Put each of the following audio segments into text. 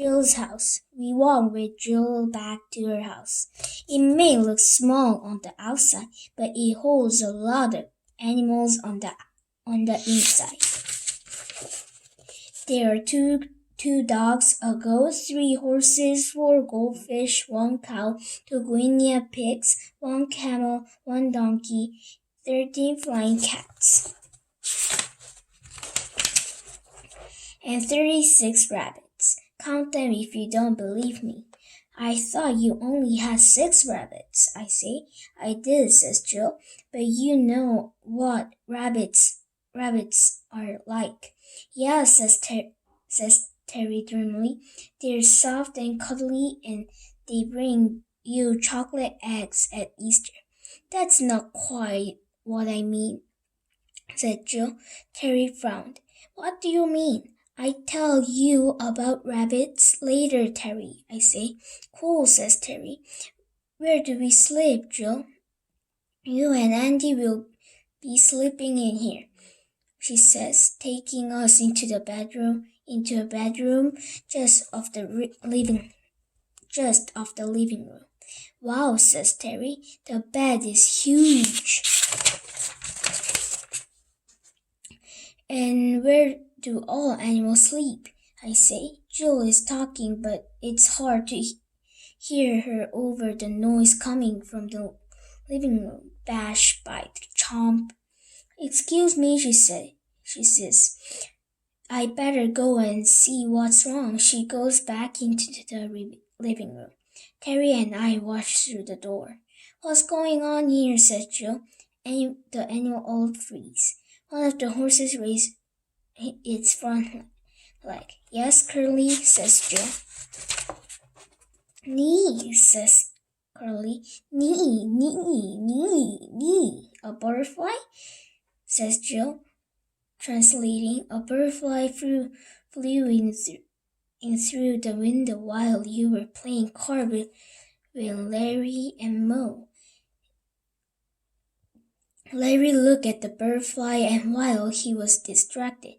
Jill's house. We walk with Jill back to her house. It may look small on the outside, but it holds a lot of animals on the inside. There are two dogs, a goat, 3 horses, 4 goldfish, 1 cow, 2 guinea pigs, 1 camel, 1 donkey, 13 flying cats, and 36 rabbits. Count them if you don't believe me. I thought you only had 6 rabbits, I say. I did, says Jill, but you know what rabbits are like. Yeah, says Terry dreamily. They're soft and cuddly, and they bring you chocolate eggs at Easter. That's not quite what I mean, said Jill. Terry frowned. What do you mean? I tell you about rabbits later, Terry, I say. Cool, says Terry. Where do we sleep, Jill? You and Andy will be sleeping in here, she says, taking us into a bedroom just off the living room. Wow, says Terry, the bed is huge. And where do all animals sleep? I say. Jill is talking, but it's hard to hear her over the noise coming from the living room. Bash, bite, chomp. Excuse me, she says. I better go and see what's wrong. She goes back into the living room. Terry and I watch through the door. What's going on here, says Jill. And the animal all freeze. One of the horses raised its front leg. Yes, Curly, says Jill. Nee, says Curly. Nee. A butterfly? Says Jill, translating. A butterfly flew in through the window while you were playing cards with Larry and Mo. Larry looked at the butterfly, and while he was distracted,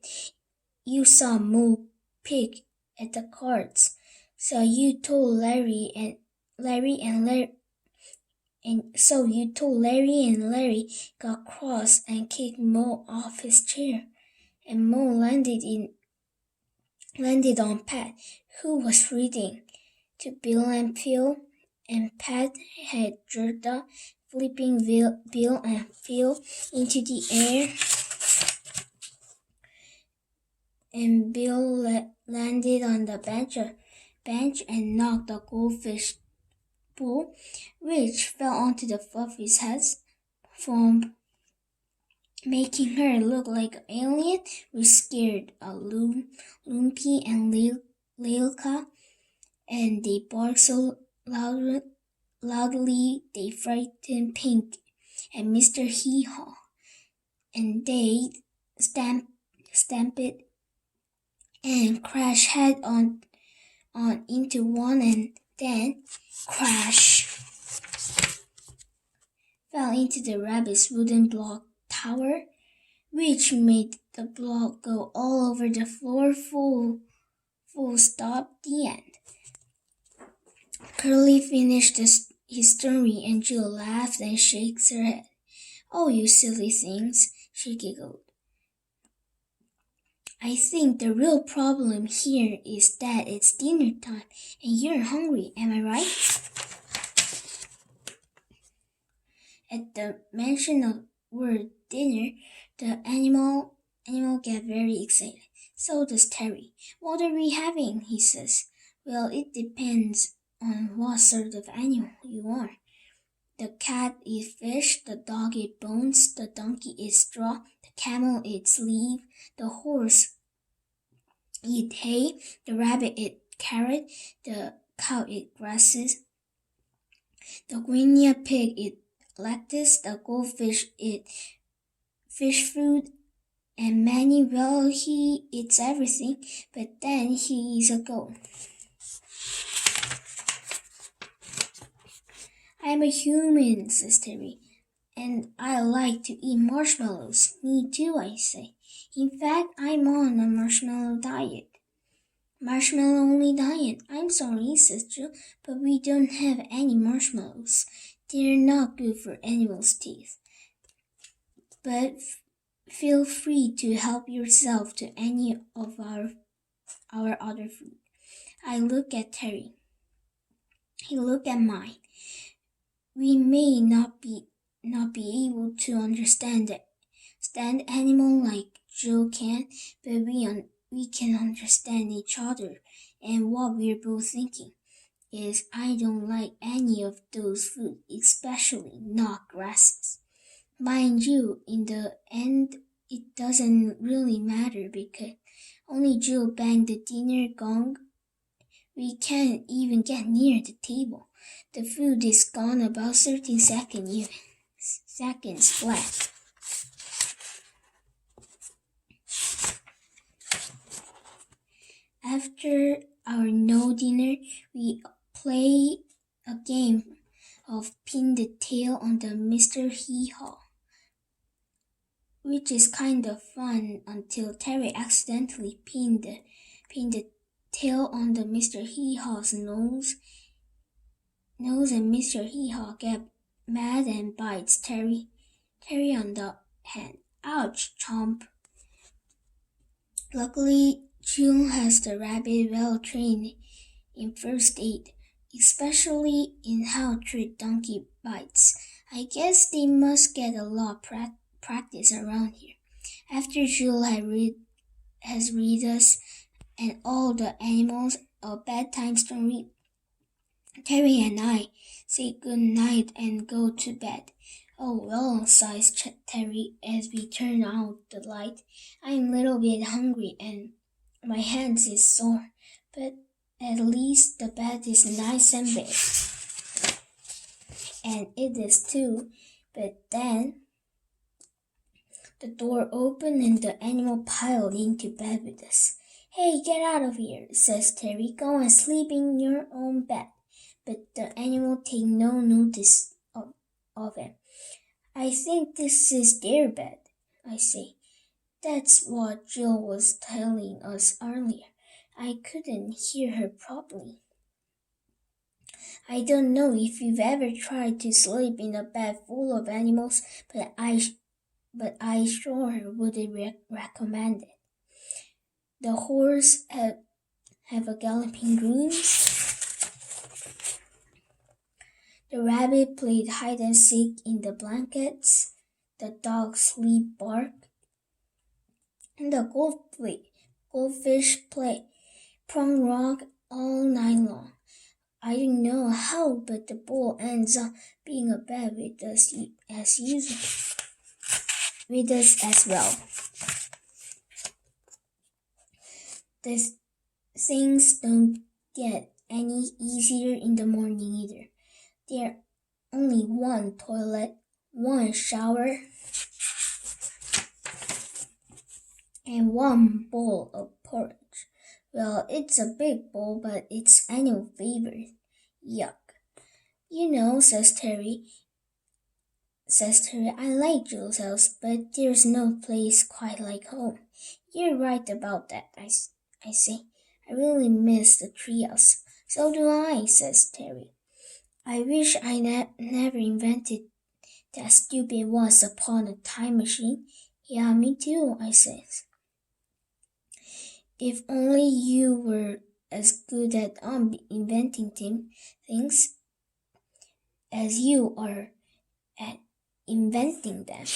you saw Mo pick at the cards. So you told Larry and Larry got cross and kicked Mo off his chair, and Mo landed on Pat, who was reading to Bill and Phil, and Pat had jerked up, flipping Bill and Phil into the air, and Bill landed on the bench and knocked the goldfish bowl, which fell onto the fluffy's head, from making her look like an alien, which scared Lumpy and Lilka, and they barked so loudly they frightened Pink and Mr. Hee-Haw, and they stamped and crashed head on into one, and then crash fell into the rabbit's wooden block tower, which made the block go all over the floor. Full stop. The end. Curly finished his story, and Jill laughed and shakes her head. Oh, you silly things, she giggled. I think the real problem here is that it's dinner time and you're hungry, am I right? At the mention of word dinner, the animal get very excited. So does Terry. What are we having? He says. Well, it depends on what sort of animal you are. The cat eats fish, the dog eats bones, the donkey eats straw, the camel eats leaf, the horse eats hay, the rabbit eats carrot, the cow eats grasses, the guinea pig eats lettuce, the goldfish eats fish food, and Manny, well, he eats everything, but then he is a goat. I'm a human, says Terry, and I like to eat marshmallows. Me too, I say. In fact, I'm on a marshmallow diet. Marshmallow only diet. I'm sorry, says Jill, but we don't have any marshmallows. They're not good for animals' teeth. But feel free to help yourself to any of our other food. I look at Terry. He looked at mine. We may not be able to understand animal like Jill can, but we can understand each other. And what we're both thinking is I don't like any of those food, especially not grasses. Mind you, in the end, it doesn't really matter because only Jill banged the dinner gong. We can't even get near the table. The food is gone about 13 seconds flat. After our no dinner, we play a game of pin the tail on the Mr. Hee-Haw, which is kind of fun until Terry accidentally pinned the tail on the Mr. Hee-Haw's nose and Mr. Hee-Haw gets mad and bites Terry on the hand. Ouch, chomp. Luckily, Jill has the rabbit well trained in first aid, especially in how to treat donkey bites. I guess they must get a lot of practice around here. After Jill has read us and all the animals a bedtime story, Terry and I say good night and go to bed. Oh well, sighs Terry as we turn out the light. I'm a little bit hungry and my hands is sore, but at least the bed is nice and big. And it is too, but then the door opened and the animal piled into bed with us. Hey, get out of here, says Terry. Go and sleep in your own bed. But the animal take no notice of him. I think this is their bed, I say. That's what Jill was telling us earlier. I couldn't hear her properly. I don't know if you've ever tried to sleep in a bed full of animals, but I sure would recommend it. The horse have a galloping grooms. The rabbit played hide and seek in the blankets. The dog sleep bark. And the goldfish play prong rock all night long. I don't know how, but the bull ends up being a bed with us as usual. With us as well. The things don't get any easier in the morning either. There's only one toilet, one shower, and one bowl of porridge. Well, it's a big bowl, but it's animal favorite. Yuck. You know, says Terry, I like Jill's house, but there's no place quite like home. You're right about that, I say. I really miss the treehouse. So do I, says Terry. I wish I never invented that stupid once upon a time machine. Yeah, me too, I says. If only you were as good at inventing things as you are at inventing them.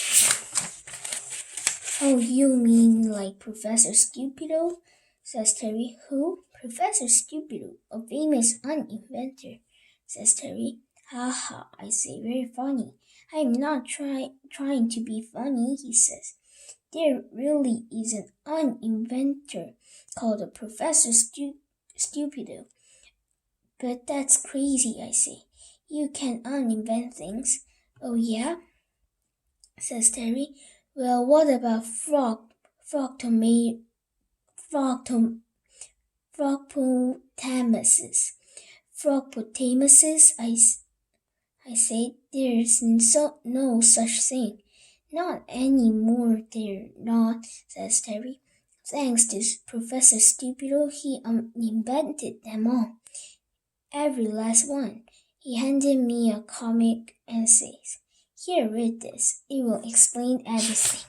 Oh, you mean like Professor Stupido? Says Terry. Who? Professor Stupido, a famous inventor, says Terry. Ha ha, I say, very funny. I'm not trying to be funny, he says. There really is an inventor called a Professor Stupido. But that's crazy, I say. You can uninvent things. Oh yeah? Says Terry. Well, what about frogpotamuses? Frogpotamuses, I say, there's no such thing. Not anymore, they're not, says Terry. Thanks to Professor Stupido, he invented them all. Every last one. He handed me a comic and says, "Here, read this. It will explain everything."